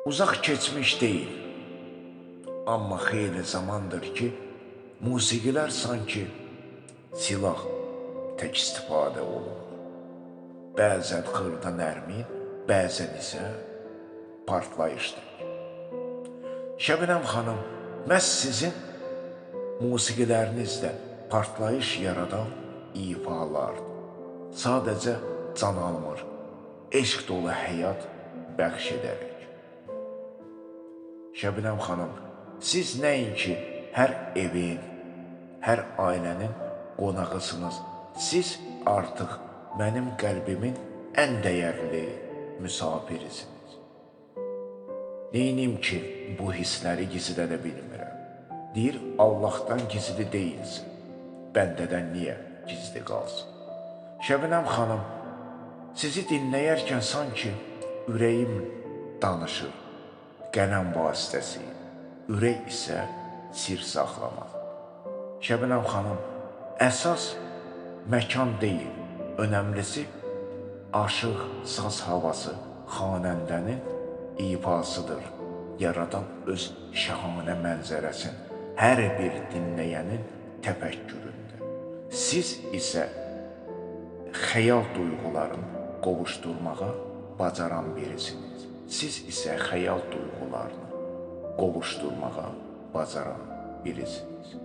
Uzaq keçmiş deyil, amma xeyli zamandır ki, musiqilər sanki silah tək istifadə olunur. Bəzən xırda nərmin, bəzən isə partlayışdır. Şəbnəm xanım, məhz sizin musiqilərinizdə partlayış yaradan ifalardır. Sadəcə can almır, eşq dolu həyat bəxş edərək. Şəbnəm xanım, siz nəinki hər evin, hər ailənin qonağısınız. Siz artıq mənim qəlbimin ən dəyərli müsafirisiniz. Neynim ki, bu hissləri gizlədə bilmirəm. Deyir, Allahdan gizli deyilsin, bəndədən niyə gizli qalsın? Şəbnəm xanım, sizi dinləyərkən sanki ürəyim danışır, qələm vasitəsilə, ürək isə sir saxlamaz. Şəbnəm xanım, əsas məkan deyil, önəmlisi aşıq saz havası xanəndənin ifasıdır. Yaradan öz şahanə mənzərəsin hər bir dinləyənin təfəkküründə. Siz isə xəyal duyğularını qovuşdurmağa bacaran birisiniz. Siz isə xəyal duyğularını qovuşdurmağa bacaran birisiniz.